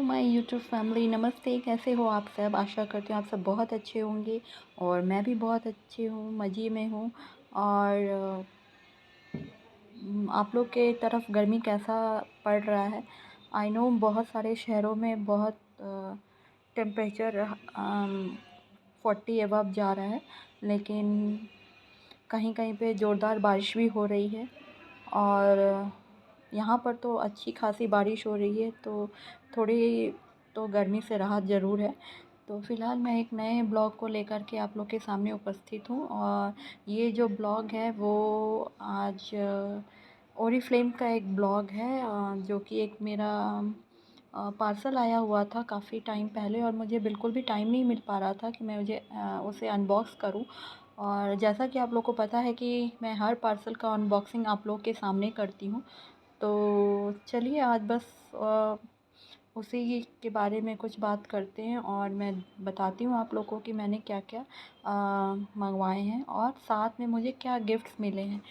My YouTube family, नमस्ते। कैसे हो आप सब? आशा करती हूँ आप सब बहुत अच्छे होंगे और मैं भी बहुत अच्छी हूँ, मज़े में हूँ। और आप लोग के तरफ गर्मी कैसा पड़ रहा है? आई नो बहुत सारे शहरों में बहुत टेम्परेचर 40 अबव जा रहा है, लेकिन कहीं कहीं पे ज़ोरदार बारिश भी हो रही है। और यहाँ पर तो अच्छी खासी बारिश हो रही है, तो थोड़ी तो गर्मी से राहत ज़रूर है। तो फ़िलहाल मैं एक नए ब्लॉग को लेकर के आप लोग के सामने उपस्थित हूँ। और ये जो ब्लॉग है वो आज ओरिफ्लेम का एक ब्लॉग है, जो कि एक मेरा पार्सल आया हुआ था काफ़ी टाइम पहले, और मुझे बिल्कुल भी टाइम नहीं मिल पा रहा था कि मैं उसे अनबॉक्स करूँ। और जैसा कि आप लोग को पता है कि मैं हर पार्सल का अनबॉक्सिंग आप लोग के सामने करती हूँ। तो चलिए आज बस उसी के बारे में कुछ बात करते हैं, और मैं बताती हूँ आप लोगों को कि मैंने क्या क्या मंगवाए हैं और साथ में मुझे क्या गिफ्ट्स मिले हैं।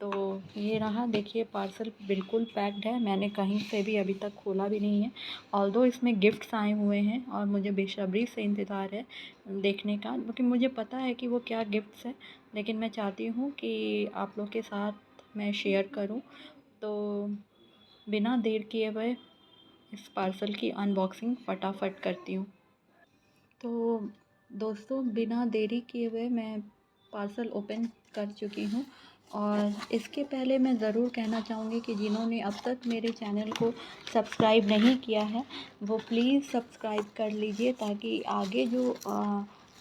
तो ये रहा, देखिए पार्सल बिल्कुल पैक्ड है, मैंने कहीं से भी अभी तक खोला भी नहीं है। ऑल्दो इसमें गिफ्ट्स आए हुए हैं और मुझे बेसब्री से इंतज़ार है देखने का, क्योंकि मुझे पता है कि वो क्या गिफ्ट्स हैं, लेकिन मैं चाहती हूँ कि आप लोग के साथ मैं शेयर करूँ। तो बिना देर किए हुए इस पार्सल की अनबॉक्सिंग फटाफट करती हूँ। तो दोस्तों, बिना देरी किए हुए मैं पार्सल ओपन कर चुकी हूँ। और इसके पहले मैं ज़रूर कहना चाहूँगी कि जिन्होंने अब तक मेरे चैनल को सब्सक्राइब नहीं किया है वो प्लीज़ सब्सक्राइब कर लीजिए, ताकि आगे जो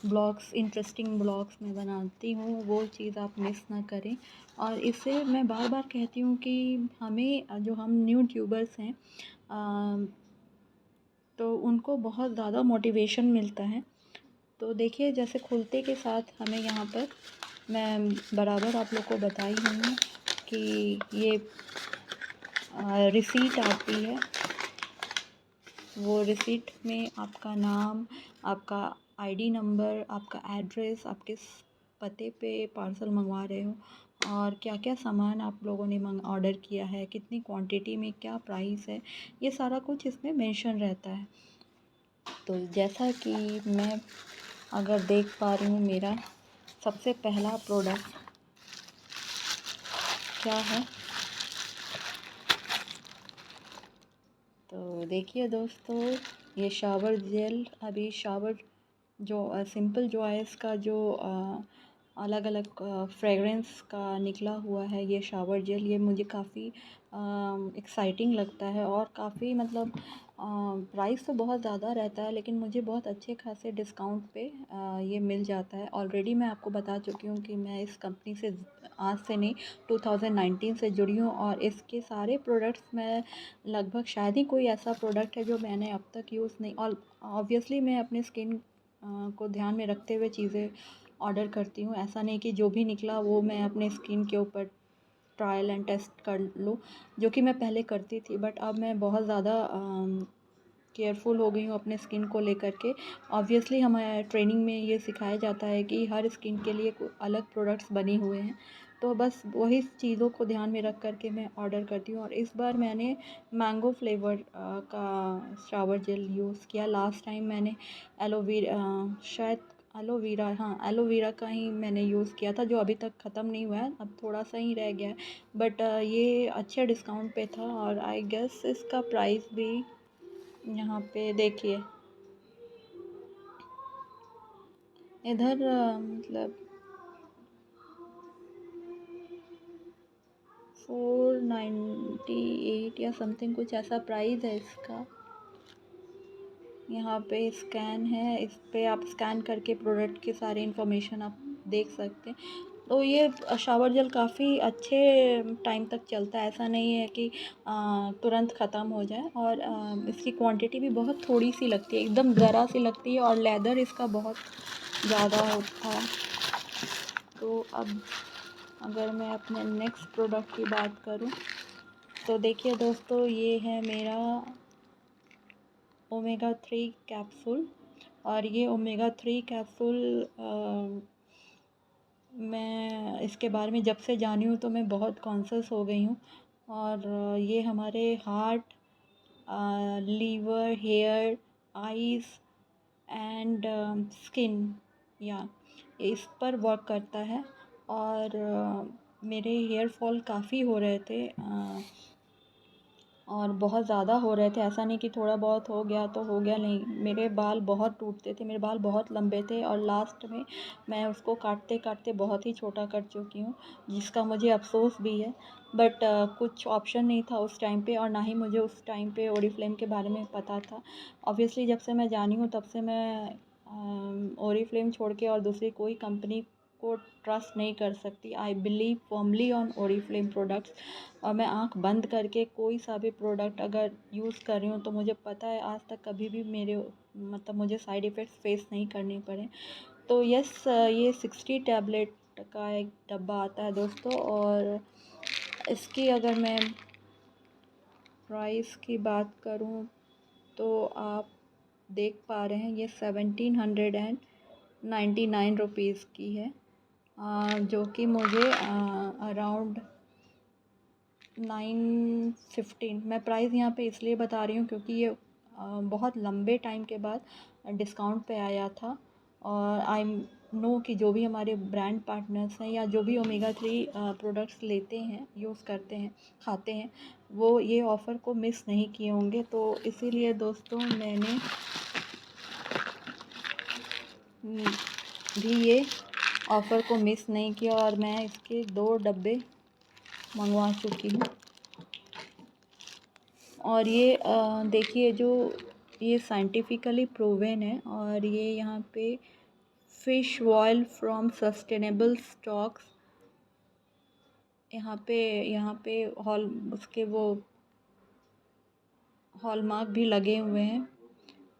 ब्लॉग्स, इंटरेस्टिंग ब्लॉग्स मैं बनाती हूँ वो चीज़ आप मिस ना करें। और इससे मैं बार बार कहती हूँ कि हमें, जो हम न्यू ट्यूबर्स हैं, तो उनको बहुत ज़्यादा मोटिवेशन मिलता है। तो देखिए, जैसे खुलते के साथ हमें यहाँ पर, मैं बराबर आप लोग को बताई हूँ कि ये रिसीट आती है। वो रिसीट में आपका नाम, आपका आईडी नंबर, आपका एड्रेस, आप किस पते पे पार्सल मंगवा रहे हो, और क्या क्या सामान आप लोगों ने ऑर्डर किया है, कितनी क्वांटिटी में, क्या प्राइस है, ये सारा कुछ इसमें मेंशन रहता है। तो जैसा कि मैं अगर देख पा रही हूँ, मेरा सबसे पहला प्रोडक्ट क्या है, तो देखिए दोस्तों, ये शावर जेल, अभी शावर जो सिंपल जॉयस का जो अलग अलग फ्रेगरेंस का निकला हुआ है ये शावर जेल, ये मुझे काफ़ी एक्साइटिंग लगता है। और काफ़ी मतलब प्राइस तो बहुत ज़्यादा रहता है, लेकिन मुझे बहुत अच्छे खासे डिस्काउंट पे ये मिल जाता है। ऑलरेडी मैं आपको बता चुकी हूँ कि मैं इस कंपनी से आज से नहीं, 2019 से जुड़ी हूँ, और इसके सारे प्रोडक्ट्स मैं लगभग, शायद ही कोई ऐसा प्रोडक्ट है जो मैंने अब तक यूज़ नहीं, और ऑब्वियसली मैं अपने स्किन को ध्यान में रखते हुए चीज़ें ऑर्डर करती हूँ। ऐसा नहीं कि जो भी निकला वो मैं अपने स्किन के ऊपर ट्रायल एंड टेस्ट कर लूँ, जो कि मैं पहले करती थी, बट अब मैं बहुत ज़्यादा केयरफुल हो गई हूँ अपने स्किन को लेकर के। ऑब्वियसली हमारे ट्रेनिंग में ये सिखाया जाता है कि हर स्किन के लिए अलग प्रोडक्ट्स बने हुए हैं, तो बस वही चीज़ों को ध्यान में रख कर के मैं ऑर्डर करती हूँ। और इस बार मैंने मैंगो फ्लेवर का शावर जेल यूज़ किया। लास्ट टाइम मैंने एलोवेरा, शायद एलोवेरा, हाँ एलोवेरा का ही मैंने यूज़ किया था, जो अभी तक ख़त्म नहीं हुआ है, अब थोड़ा सा ही रह गया है। बट ये अच्छे डिस्काउंट पे था, और आई गेस इसका प्राइस भी यहाँ पे देखिए, इधर मतलब 498 या समथिंग कुछ ऐसा प्राइस है इसका। यहाँ पे स्कैन है, इस पे आप स्कैन करके प्रोडक्ट के सारे इन्फॉर्मेशन आप देख सकते हैं। तो ये शावर जेल काफ़ी अच्छे टाइम तक चलता है, ऐसा नहीं है कि तुरंत ख़त्म हो जाए। और इसकी क्वांटिटी भी बहुत थोड़ी सी लगती है, एकदम ज़रा सी लगती है, और लेदर इसका बहुत ज़्यादा होता है। तो अब अगर मैं अपने नेक्स्ट प्रोडक्ट की बात करूं, तो देखिए दोस्तों, ये है मेरा ओमेगा 3 कैप्सूल। और ये ओमेगा 3 कैप्सूल मैं इसके बारे में जब से जानी हूँ तो मैं बहुत कॉन्शियस हो गई हूँ। और ये हमारे heart, liver, hair, eyes and skin, या इस पर वर्क करता है। और मेरे हेयर फॉल काफ़ी हो रहे थे, और बहुत ज़्यादा हो रहे थे। ऐसा नहीं कि थोड़ा बहुत हो गया तो हो गया, नहीं, मेरे बाल बहुत टूटते थे, मेरे बाल बहुत लंबे थे, और लास्ट में मैं उसको काटते काटते बहुत ही छोटा कर चुकी हूँ, जिसका मुझे अफ़सोस भी है। बट कुछ ऑप्शन नहीं था उस टाइम पे, और ना ही मुझे उस टाइम पे ओरीफ्लेम के बारे में पता था। ऑब्वियसली जब से मैं जानी हूँ तब से मैं ओरीफ्लेम छोड़ के और दूसरी कोई कंपनी को ट्रस्ट नहीं कर सकती। I believe firmly on Oriflame products, और मैं आँख बंद करके कोई सा भी प्रोडक्ट अगर यूज़ कर रही हूँ तो मुझे पता है आज तक कभी भी मेरे मतलब मुझे साइड इफ़ेक्ट्स फेस नहीं करने पड़े। तो यस, ये 60 टैबलेट का एक डब्बा आता है दोस्तों, और इसकी अगर मैं प्राइस की बात करूँ तो आप देख पा रहे हैं ये 1799 रुपीज़ की है, जो कि मुझे अराउंड 915। मैं प्राइस यहाँ पे इसलिए बता रही हूँ क्योंकि ये बहुत लंबे टाइम के बाद डिस्काउंट पे आया था। और आई नो कि जो भी हमारे ब्रांड पार्टनर्स हैं या जो भी ओमेगा 3 प्रोडक्ट्स लेते हैं, यूज़ करते हैं, खाते हैं, वो ये ऑफ़र को मिस नहीं किए होंगे। तो इसीलिए दोस्तों मैंने भी ये ऑफ़र को मिस नहीं किया, और मैं इसके 2 डब्बे मंगवा चुकी हूँ। और ये देखिए, जो ये साइंटिफिकली प्रूवन है, और ये यहाँ पे fish oil from sustainable stocks, यहाँ पे हॉल उसके वो हॉलमार्क भी लगे हुए हैं।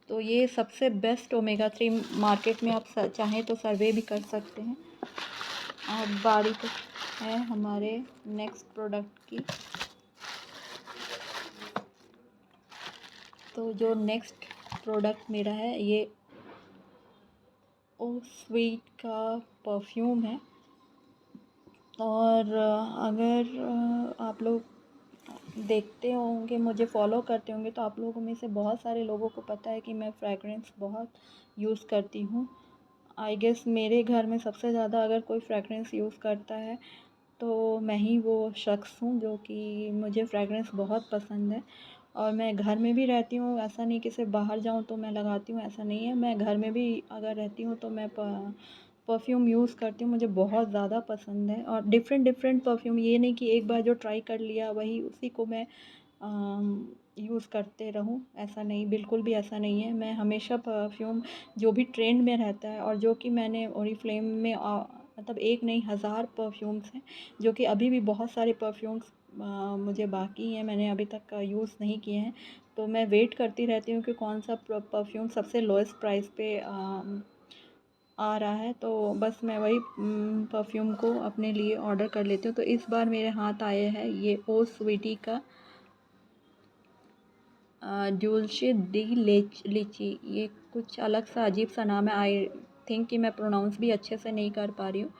तो ये सबसे बेस्ट ओमेगा 3 मार्केट में, आप चाहें तो सर्वे भी कर सकते हैं। अब बारी तो है हमारे नेक्स्ट प्रोडक्ट की। तो जो नेक्स्ट प्रोडक्ट मेरा है ये ओ स्वीट का परफ्यूम है। और अगर आप लोग देखते होंगे, मुझे फॉलो करते होंगे, तो आप लोगों में से बहुत सारे लोगों को पता है कि मैं फ्रेगरेंस बहुत यूज़ करती हूँ। आई गेस मेरे घर में सबसे ज़्यादा अगर कोई फ्रेगरेंस यूज़ करता है तो मैं ही वो शख्स हूँ, जो कि मुझे फ्रेगरेंस बहुत पसंद है। और मैं घर में भी रहती हूँ, ऐसा नहीं कि सिर्फ बाहर जाऊँ तो मैं लगाती हूँ, ऐसा नहीं है। मैं घर में भी अगर रहती हूँ तो मैं परफ्यूम यूज़ करती हूँ, मुझे बहुत ज़्यादा पसंद है। और डिफ़रेंट डिफ़रेंट परफ्यूम, ये नहीं कि एक बार जो ट्राई कर लिया वही उसी को मैं यूज़ करते रहूँ, ऐसा नहीं, बिल्कुल भी ऐसा नहीं है। मैं हमेशा परफ्यूम जो भी ट्रेंड में रहता है, और जो कि मैंने ओरीफ्लेम में मतलब एक नहीं, हज़ार परफ्यूम्स हैं, जो कि अभी भी बहुत सारे परफ्यूम्स मुझे बाकी हैं, मैंने अभी तक यूज़ नहीं किए हैं। तो मैं वेट करती रहती हूँ कि कौन सा परफ्यूम सबसे लोएस्ट प्राइस पे आ रहा है, तो बस मैं वही परफ्यूम को अपने लिए ऑर्डर कर लेती हूँ। तो इस बार मेरे हाथ आए हैं ये ओ स्वीटी का डुल्चे डी लीची। ये कुछ अलग सा अजीब सा नाम है, आई थिंक कि मैं प्रोनाउंस भी अच्छे से नहीं कर पा रही हूँ।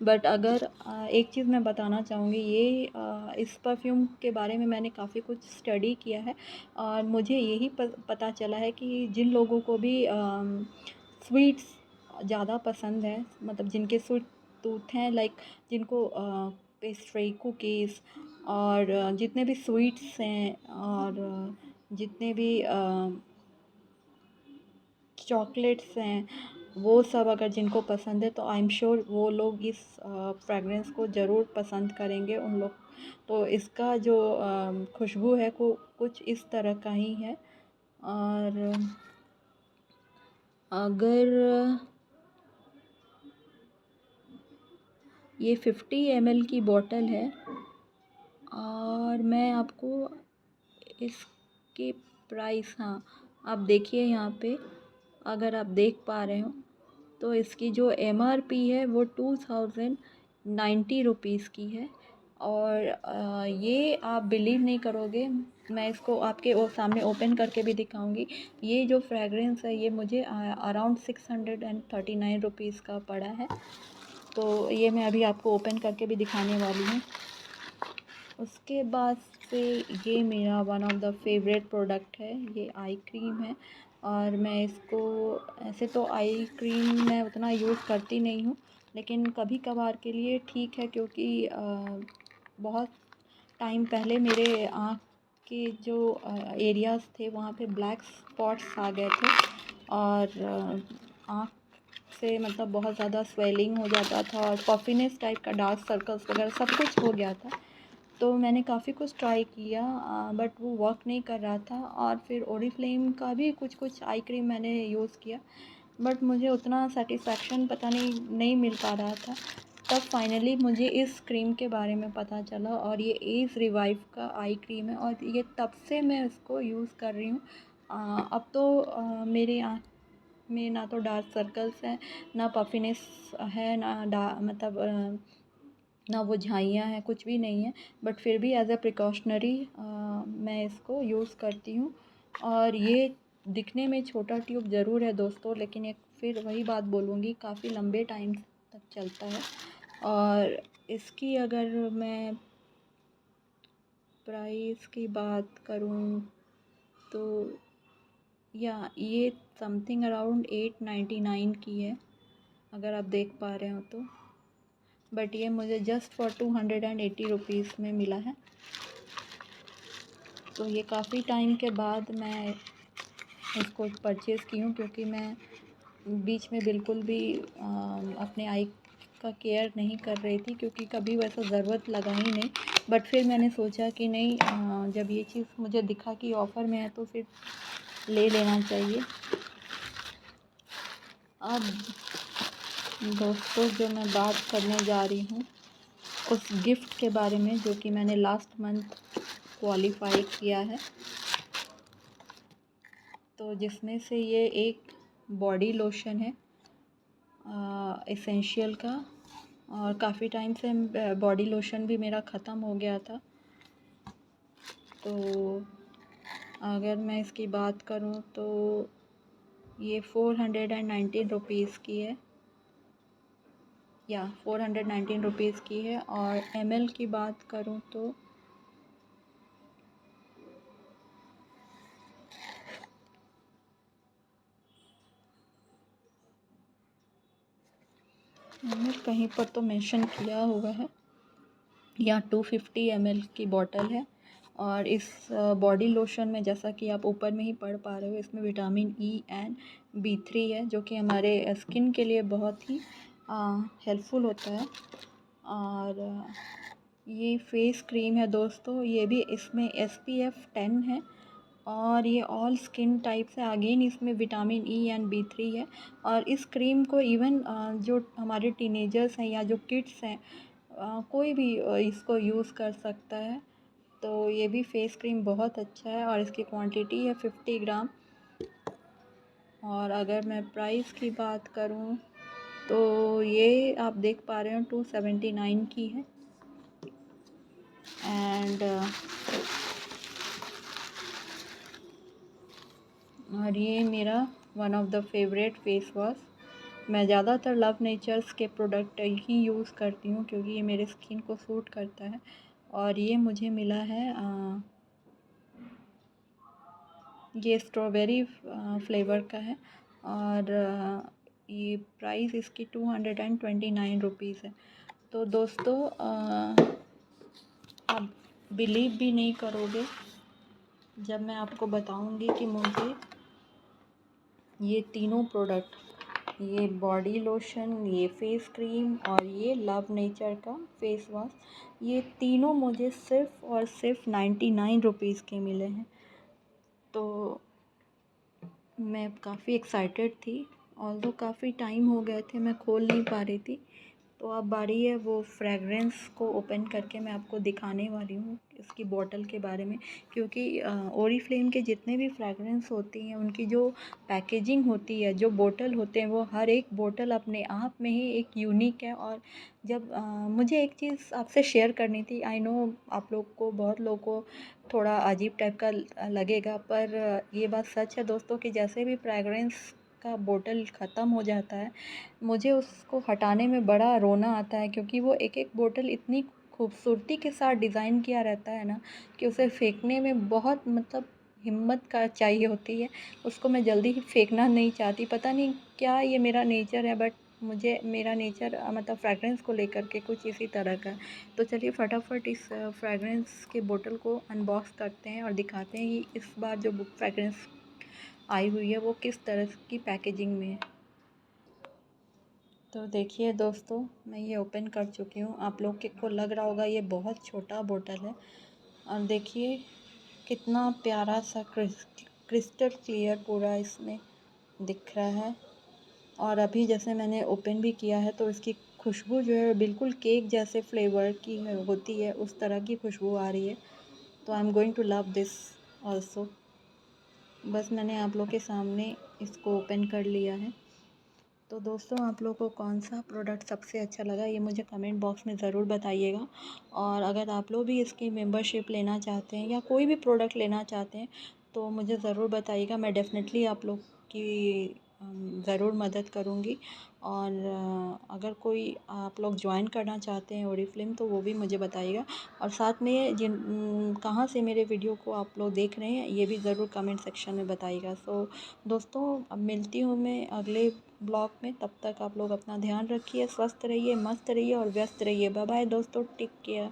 बट अगर एक चीज़ मैं बताना चाहूँगी, ये इस परफ्यूम के बारे में मैंने काफ़ी कुछ स्टडी किया है, और मुझे यही पता चला है कि जिन लोगों को भी स्वीट्स ज़्यादा पसंद है, मतलब जिनके स्वीट टूथ हैं, लाइक जिनको पेस्ट्री, कुकीज़, और जितने भी स्वीट्स हैं, और जितने भी चॉकलेट्स हैं, वो सब अगर जिनको पसंद है तो आई एम श्योर वो लोग इस फ्रेगरेंस को ज़रूर पसंद करेंगे। उन लोग तो इसका जो खुशबू है को कुछ इस तरह का ही है। और अगर ये 50 ml की बॉटल है, और मैं आपको इसके प्राइस, हाँ, आप देखिए यहाँ पे, अगर आप देख पा रहे हो तो इसकी जो एमआरपी है वो 2090 रुपीज़ की है। और ये आप बिलीव नहीं करोगे, मैं इसको आपके सामने ओपन करके भी दिखाऊंगी। ये जो फ्रेगरेंस है ये मुझे अराउंड 639 रुपीज़ का पड़ा है। तो ये मैं अभी आपको ओपन करके भी दिखाने वाली हूँ। उसके बाद से ये मेरा one of the favourite product है। ये आई क्रीम है और मैं इसको, ऐसे तो आई क्रीम मैं उतना यूज़ करती नहीं हूँ, लेकिन कभी कभार के लिए ठीक है, क्योंकि बहुत टाइम पहले मेरे आँख के जो एरियाज़ थे वहाँ पे ब्लैक स्पॉट्स आ गए थे और आँख से मतलब बहुत ज़्यादा स्वेलिंग हो जाता था और पफिनेस टाइप का, डार्क सर्कल्स वगैरह सब कुछ हो गया था। तो मैंने काफ़ी कुछ ट्राई किया बट वो वर्क नहीं कर रहा था। और फिर ओरिफ्लेम का भी कुछ कुछ आई क्रीम मैंने यूज़ किया, बट मुझे उतना सेटिस्फेक्शन पता नहीं मिल पा रहा था। तब फाइनली मुझे इस क्रीम के बारे में पता चला और ये एज रिवाइव का आई क्रीम है और ये तब से मैं इसको यूज़ कर रही हूँ। अब तो मेरे आँख में ना तो डार्क सर्कल्स हैं, ना पफिनेस है, ना वो झाइयाँ हैं, कुछ भी नहीं है। बट फिर भी एज़ अ प्रिकॉशनरी मैं इसको यूज़ करती हूँ। और ये दिखने में छोटा ट्यूब ज़रूर है दोस्तों, लेकिन एक फिर वही बात बोलूँगी, काफ़ी लंबे टाइम तक चलता है। और इसकी अगर मैं प्राइस की बात करूँ तो या ये समथिंग अराउंड 899 की है, अगर आप देख पा रहे हो तो। बट ये मुझे जस्ट फॉर 280 रुपीज़ में मिला है। तो ये काफ़ी टाइम के बाद मैं इसको परचेज़ की हूँ, क्योंकि मैं बीच में बिल्कुल भी अपने आई का केयर नहीं कर रही थी, क्योंकि कभी वैसा ज़रूरत लगा ही नहीं। बट फिर मैंने सोचा कि नहीं, जब ये चीज़ मुझे दिखा कि ऑफ़र में है तो फिर ले लेना चाहिए। अब दोस्तों, जो मैं बात करने जा रही हूँ उस गिफ्ट के बारे में जो कि मैंने लास्ट मंथ क्वालिफ़ाई किया है, तो जिसमें से ये एक बॉडी लोशन है एसेंशियल का। और काफ़ी टाइम से बॉडी लोशन भी मेरा ख़त्म हो गया था। तो अगर मैं इसकी बात करूँ तो ये 419 रुपीज़ की है, या 419 रुपीज़ की है। और ml की बात करूँ तो कहीं पर तो मेंशन किया हुआ है, या 250 ml की बॉटल है। और इस बॉडी लोशन में, जैसा कि आप ऊपर में ही पढ़ पा रहे हो, इसमें विटामिन ई एंड B3 है, जो कि हमारे स्किन के लिए बहुत ही हेल्पफुल होता है। और ये फेस क्रीम है दोस्तों, ये भी इसमें SPF 10 है और ये ऑल स्किन टाइप से। अगेन इसमें विटामिन ई एंड B3 है। और इस क्रीम को इवन जो हमारे टीनेजर्स हैं या जो किड्स हैं, कोई भी इसको यूज़ कर सकता है। तो ये भी फेस क्रीम बहुत अच्छा है और इसकी क्वांटिटी है 50 ग्राम। और अगर मैं प्राइस की बात करूँ तो ये आप देख पा रहे हो 279 की है। एंड और ये मेरा one of the favourite face wash. मैं ज़्यादातर लव नेचर्स के प्रोडक्ट ही यूज़ करती हूँ, क्योंकि ये मेरे स्किन को सूट करता है। और ये मुझे मिला है, ये स्ट्रॉबेरी फ्लेवर का है। और ये प्राइस इसकी 229 रुपीज़ है। तो दोस्तों, आप बिलीव भी नहीं करोगे जब मैं आपको बताऊंगी कि मुझे ये तीनों प्रोडक्ट, ये बॉडी लोशन, ये फेस क्रीम और ये लव नेचर का फेस वॉश, ये तीनों मुझे सिर्फ़ और सिर्फ 99 रुपीज़ के मिले हैं। तो मैं काफ़ी एक्साइटेड थी, ऑल्दो काफ़ी टाइम हो गए थे, मैं खोल नहीं पा रही थी। तो अब बारी है वो फ्रेगरेंस को ओपन करके मैं आपको दिखाने वाली हूँ इसकी बॉटल के बारे में। क्योंकि ओरीफ्लेम के जितने भी फ्रेगरेंस होती हैं, उनकी जो पैकेजिंग होती है, जो बोतल होते हैं, वो हर एक बोतल अपने आप में ही एक यूनिक है। और जब मुझे एक चीज़ आपसे शेयर करनी थी, आई नो आप लोग को, बहुत लोगों को थोड़ा अजीब टाइप का लगेगा, पर ये बात सच है दोस्तों कि जैसे भी फ्रेगरेंस का बोतल ख़त्म हो जाता है, मुझे उसको हटाने में बड़ा रोना आता है, क्योंकि वो एक एक बोतल इतनी खूबसूरती के साथ डिज़ाइन किया रहता है ना कि उसे फेंकने में बहुत मतलब हिम्मत का चाहिए होती है। उसको मैं जल्दी ही फेंकना नहीं चाहती, पता नहीं क्या ये मेरा नेचर है, बट मुझे मेरा नेचर मतलब फ्रेगरेंस को लेकर के कुछ इसी तरह का है। तो चलिए फटाफट इस फ्रेगरेंस के बोतल को अनबॉक्स करते हैं और दिखाते हैं कि इस बार जो फ्रेगरेंस आई हुई है वो किस तरह की पैकेजिंग में है। तो देखिए दोस्तों, मैं ये ओपन कर चुकी हूँ। आप लोग को लग रहा होगा ये बहुत छोटा बोतल है, और देखिए कितना प्यारा सा क्रिस्टल क्लियर पूरा इसमें दिख रहा है। और अभी जैसे मैंने ओपन भी किया है तो इसकी खुशबू जो है बिल्कुल केक जैसे फ्लेवर की होती है, उस तरह की खुशबू आ रही है। तो I am going to love this also. बस मैंने आप लोग के सामने इसको ओपन कर लिया है। तो दोस्तों, आप लोग को कौन सा प्रोडक्ट सबसे अच्छा लगा ये मुझे कमेंट बॉक्स में ज़रूर बताइएगा। और अगर आप लोग भी इसकी मेंबरशिप लेना चाहते हैं या कोई भी प्रोडक्ट लेना चाहते हैं तो मुझे ज़रूर बताइएगा। मैं डेफ़िनेटली आप लोग की ज़रूर मदद करूँगी। और अगर कोई आप लोग ज्वाइन करना चाहते हैं ओरीफ्लेम तो वो भी मुझे बताइएगा। और साथ में कहाँ से मेरे वीडियो को आप लोग देख रहे हैं ये भी ज़रूर कमेंट सेक्शन में बताइएगा। सो दोस्तों, अब मिलती हूँ मैं अगले ब्लॉग में। तब तक आप लोग अपना ध्यान रखिए, स्वस्थ रहिए, मस्त रहिए और व्यस्त रहिए। बाय बाय दोस्तों, टेक केयर।